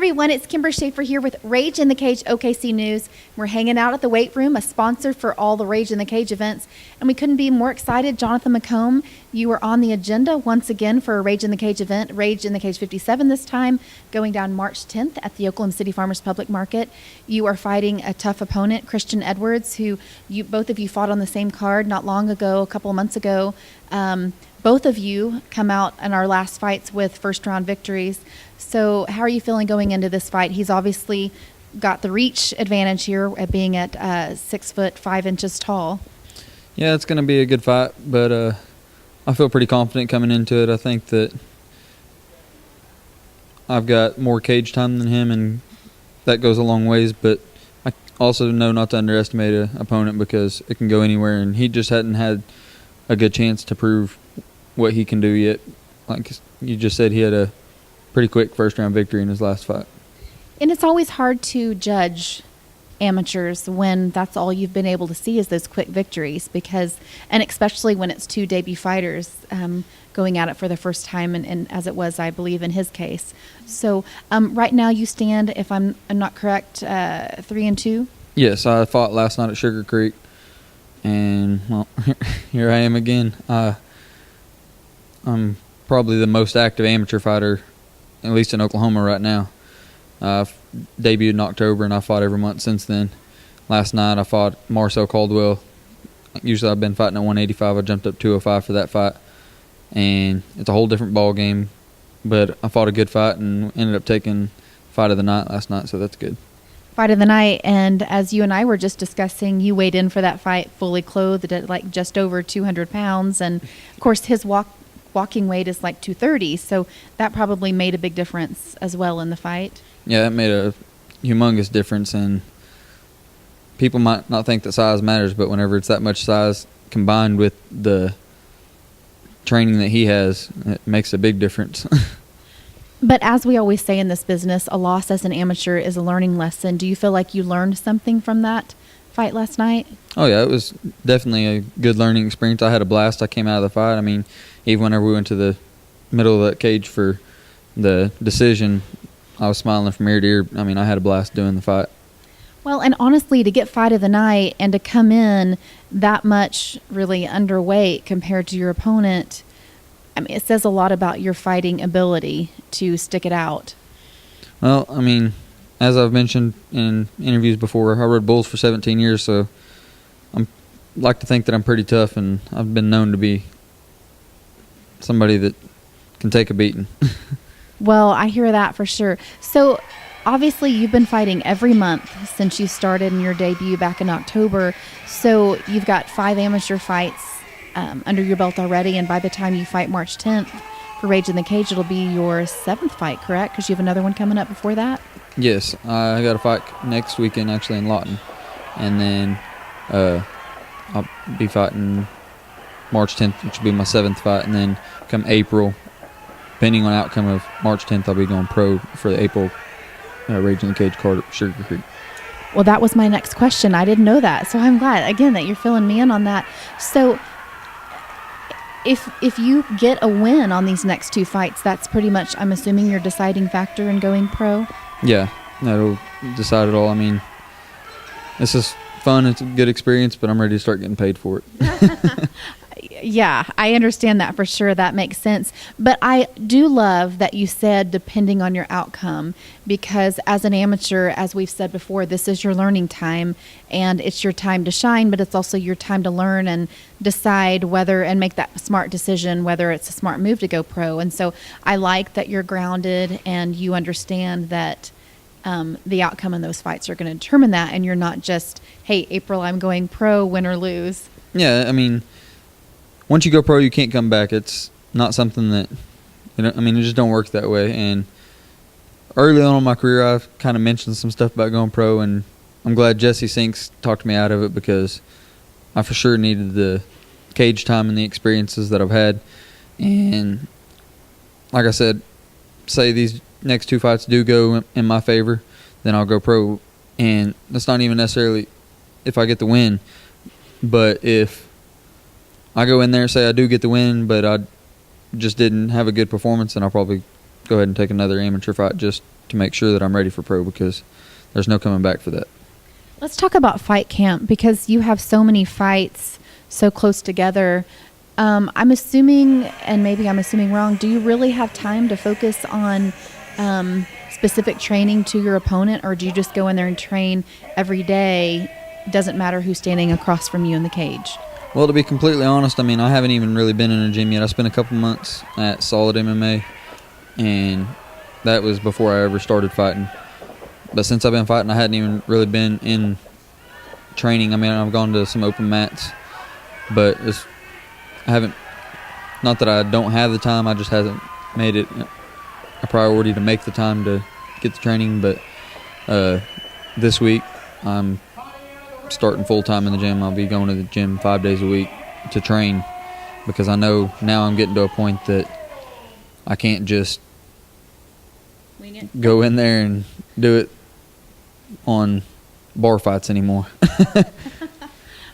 everyone, it's Kimber Schaefer here with Rage in the Cage OKC News. We're hanging out at the weight room, a sponsor for all the Rage in the Cage events, and we couldn't be more excited. Jonathan Macomb, you are on the agenda once again for a Rage in the Cage event, Rage in the Cage 57 this time, going down March 10th at the Oklahoma City Farmers Public Market. You are fighting a tough opponent, Christian Edwards, who both of you fought on the same card not long ago, a couple of months ago. Both of you come out in our last fights with first-round victories. So how are you feeling going into this fight? He's obviously got the reach advantage here at being at 6'5" tall. Yeah, it's going to be a good fight, but I feel pretty confident coming into it. I think that I've got more cage time than him, and that goes a long ways. But I also know not to underestimate an opponent because it can go anywhere, and he just hadn't had a good chance to prove what he can do yet. Like you just said, he had a pretty quick first-round victory in his last fight. And it's always hard to judge amateurs when that's all you've been able to see is those quick victories, and especially when it's two debut fighters going at it for the first time, and as it was, I believe, in his case. So right now you stand, if I'm not correct, 3-2? Yes, I fought last night at Sugar Creek, and, well, here I am again. I'm probably the most active amateur fighter, at least in Oklahoma right now. I've debuted in October, and I fought every month since then. Last night I fought Marcel Caldwell. Usually I've been fighting at 185. I jumped up 205 for that fight, and it's a whole different ball game. But I fought a good fight and ended up taking fight of the night last night, so that's good. Fight of the night, and as you and I were just discussing, you weighed in for that fight fully clothed at like just over 200 pounds, and of course his walking weight is like 230, so that probably made a big difference as well in the fight. Yeah, that made a humongous difference, and people might not think that size matters, but whenever it's that much size combined with the training that he has, it makes a big difference. But as we always say in this business, a loss as an amateur is a learning lesson. Do you feel like you learned something from that fight last night? Oh, yeah, it was definitely a good learning experience. I had a blast. I came out of the fight. I mean, even whenever we went to the middle of that cage for the decision, I was smiling from ear to ear. I mean, I had a blast doing the fight. Well, and honestly, to get fight of the night and to come in that much really underweight compared to your opponent, I mean, it says a lot about your fighting ability to stick it out. Well, I mean, as I've mentioned in interviews before, I rode bulls for 17 years, so I like to think that I'm pretty tough, and I've been known to be somebody that can take a beating. Well, I hear that for sure. So obviously you've been fighting every month since you started in your debut back in October. So you've got 5 amateur fights under your belt already, and by the time you fight March 10th for Rage in the Cage, it'll be your 7th fight, correct? Because you have another one coming up before that? Yes, I got a fight next weekend actually in Lawton, and then I'll be fighting March 10th, which will be my 7th fight, and then come April, depending on outcome of March 10th, I'll be going pro for the April Rage in the Cage card at Sugar Creek. Well, that was my next question. I didn't know that, so I'm glad, again, that you're filling me in on that. So if you get a win on these next 2 fights, that's pretty much, I'm assuming, your deciding factor in going pro? Yeah, that'll decide it all. I mean, this is fun. It's a good experience, but I'm ready to start getting paid for it. Yeah, I understand that for sure. That makes sense. But I do love that you said depending on your outcome, because as an amateur, as we've said before, this is your learning time, and it's your time to shine, but it's also your time to learn and decide whether, and make that smart decision, whether it's a smart move to go pro. And so I like that you're grounded and you understand that the outcome in those fights are going to determine that, and you're not just, hey, April, I'm going pro, win or lose. Yeah, I mean, once you go pro, you can't come back. It's not something that, I mean, it just don't work that way. And early on in my career, I've kind of mentioned some stuff about going pro, and I'm glad Jesse Sinks talked me out of it, because I for sure needed the cage time and the experiences that I've had. And like I said, say these next 2 fights do go in my favor, then I'll go pro. And that's not even necessarily if I get the win, but if I go in there and say I do get the win, but I just didn't have a good performance, and I'll probably go ahead and take another amateur fight just to make sure that I'm ready for pro, because there's no coming back for that. Let's talk about fight camp, because you have so many fights so close together. I'm assuming, and maybe I'm assuming wrong, do you really have time to focus on specific training to your opponent, or do you just go in there and train every day? Doesn't matter who's standing across from you in the cage? Well, to be completely honest, I mean, I haven't even really been in a gym yet. I spent a couple months at Solid MMA, and that was before I ever started fighting. But since I've been fighting, I hadn't even really been in training. I mean, I've gone to some open mats, but I haven't, not that I don't have the time, I just haven't made it a priority to make the time to get the training. But this week, I'm starting full-time in the gym. I'll be going to the gym 5 days a week to train, because I know now I'm getting to a point that I can't just go in there and do it on bar fights anymore.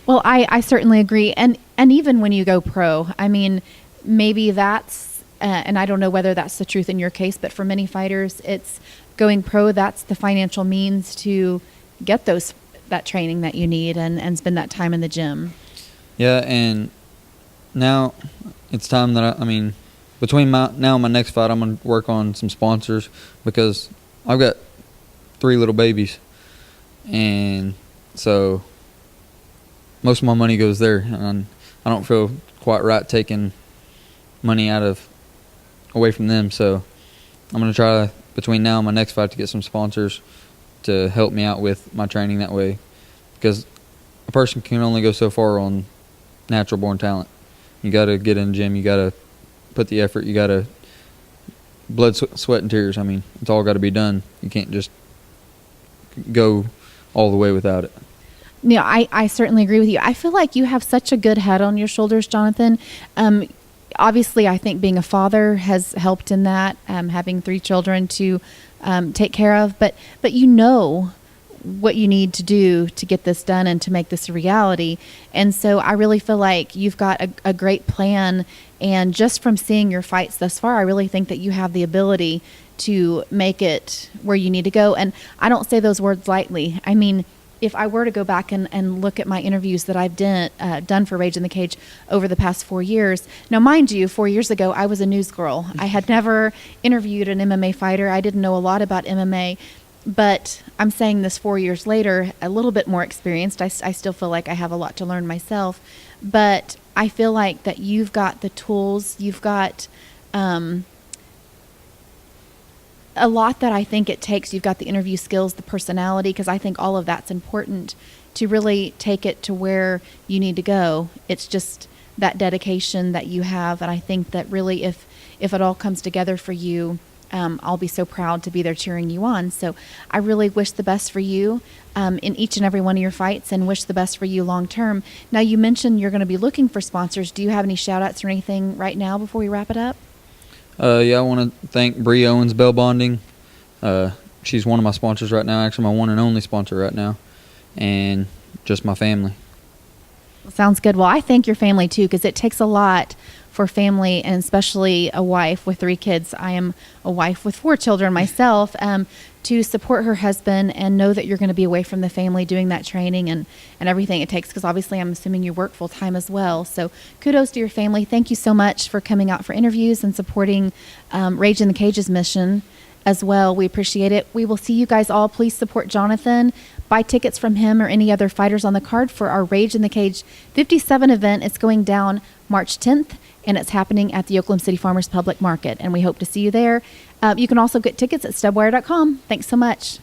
Well, I certainly agree. And even when you go pro, I mean, maybe that's, and I don't know whether that's the truth in your case, but for many fighters, it's going pro, that's the financial means to get that training that you need and spend that time in the gym. Yeah, and now it's time that I mean, between now and my next fight, I'm going to work on some sponsors, because I've got 3 little babies. And so most of my money goes there, and I don't feel quite right taking money away from them. So I'm going to try between now and my next fight to get some sponsors to help me out with my training that way, because a person can only go so far on natural born talent. You got to get in the gym, you got to put the effort, you got to blood, sweat, and tears. I mean, it's all got to be done. You can't just go all the way without it. Yeah, I certainly agree with you. I feel like you have such a good head on your shoulders, Jonathan. Obviously, I think being a father has helped in that, having 3 children to take care of. But you know what you need to do to get this done and to make this a reality. And so I really feel like you've got a great plan. And just from seeing your fights thus far, I really think that you have the ability to make it where you need to go. And I don't say those words lightly. I mean, if I were to go back and look at my interviews that I've done for Rage in the Cage over the past 4 years. Now, mind you, 4 years ago, I was a news girl. I had never interviewed an MMA fighter. I didn't know a lot about MMA. But I'm saying this 4 years later, a little bit more experienced. I still feel like I have a lot to learn myself. But I feel like that you've got the tools. You've got a lot that I think it takes. You've got the interview skills, the personality, because I think all of that's important to really take it to where you need to go. It's just that dedication that you have. And I think that really if it all comes together for you, I'll be so proud to be there cheering you on. So I really wish the best for you in each and every one of your fights, and wish the best for you long term. Now, you mentioned you're going to be looking for sponsors. Do you have any shout outs or anything right now before we wrap it up? Yeah, I want to thank Bree Owens Bell Bonding. She's one of my sponsors right now, actually my one and only sponsor right now, and just my family. Sounds good. Well, I thank your family too, because it takes a lot for family, and especially a wife with 3 kids. I am a wife with 4 children myself, to support her husband and know that you're going to be away from the family doing that training and everything it takes, because obviously I'm assuming you work full time as well. So kudos to your family. Thank you so much for coming out for interviews and supporting Rage in the Cage's mission as well. We appreciate it. We will see you guys all. Please support Jonathan. Buy tickets from him or any other fighters on the card for our Rage in the Cage 57 event. It's going down March 10th, and it's happening at the Oklahoma City Farmers Public Market, and we hope to see you there. You can also get tickets at stubwire.com. Thanks so much.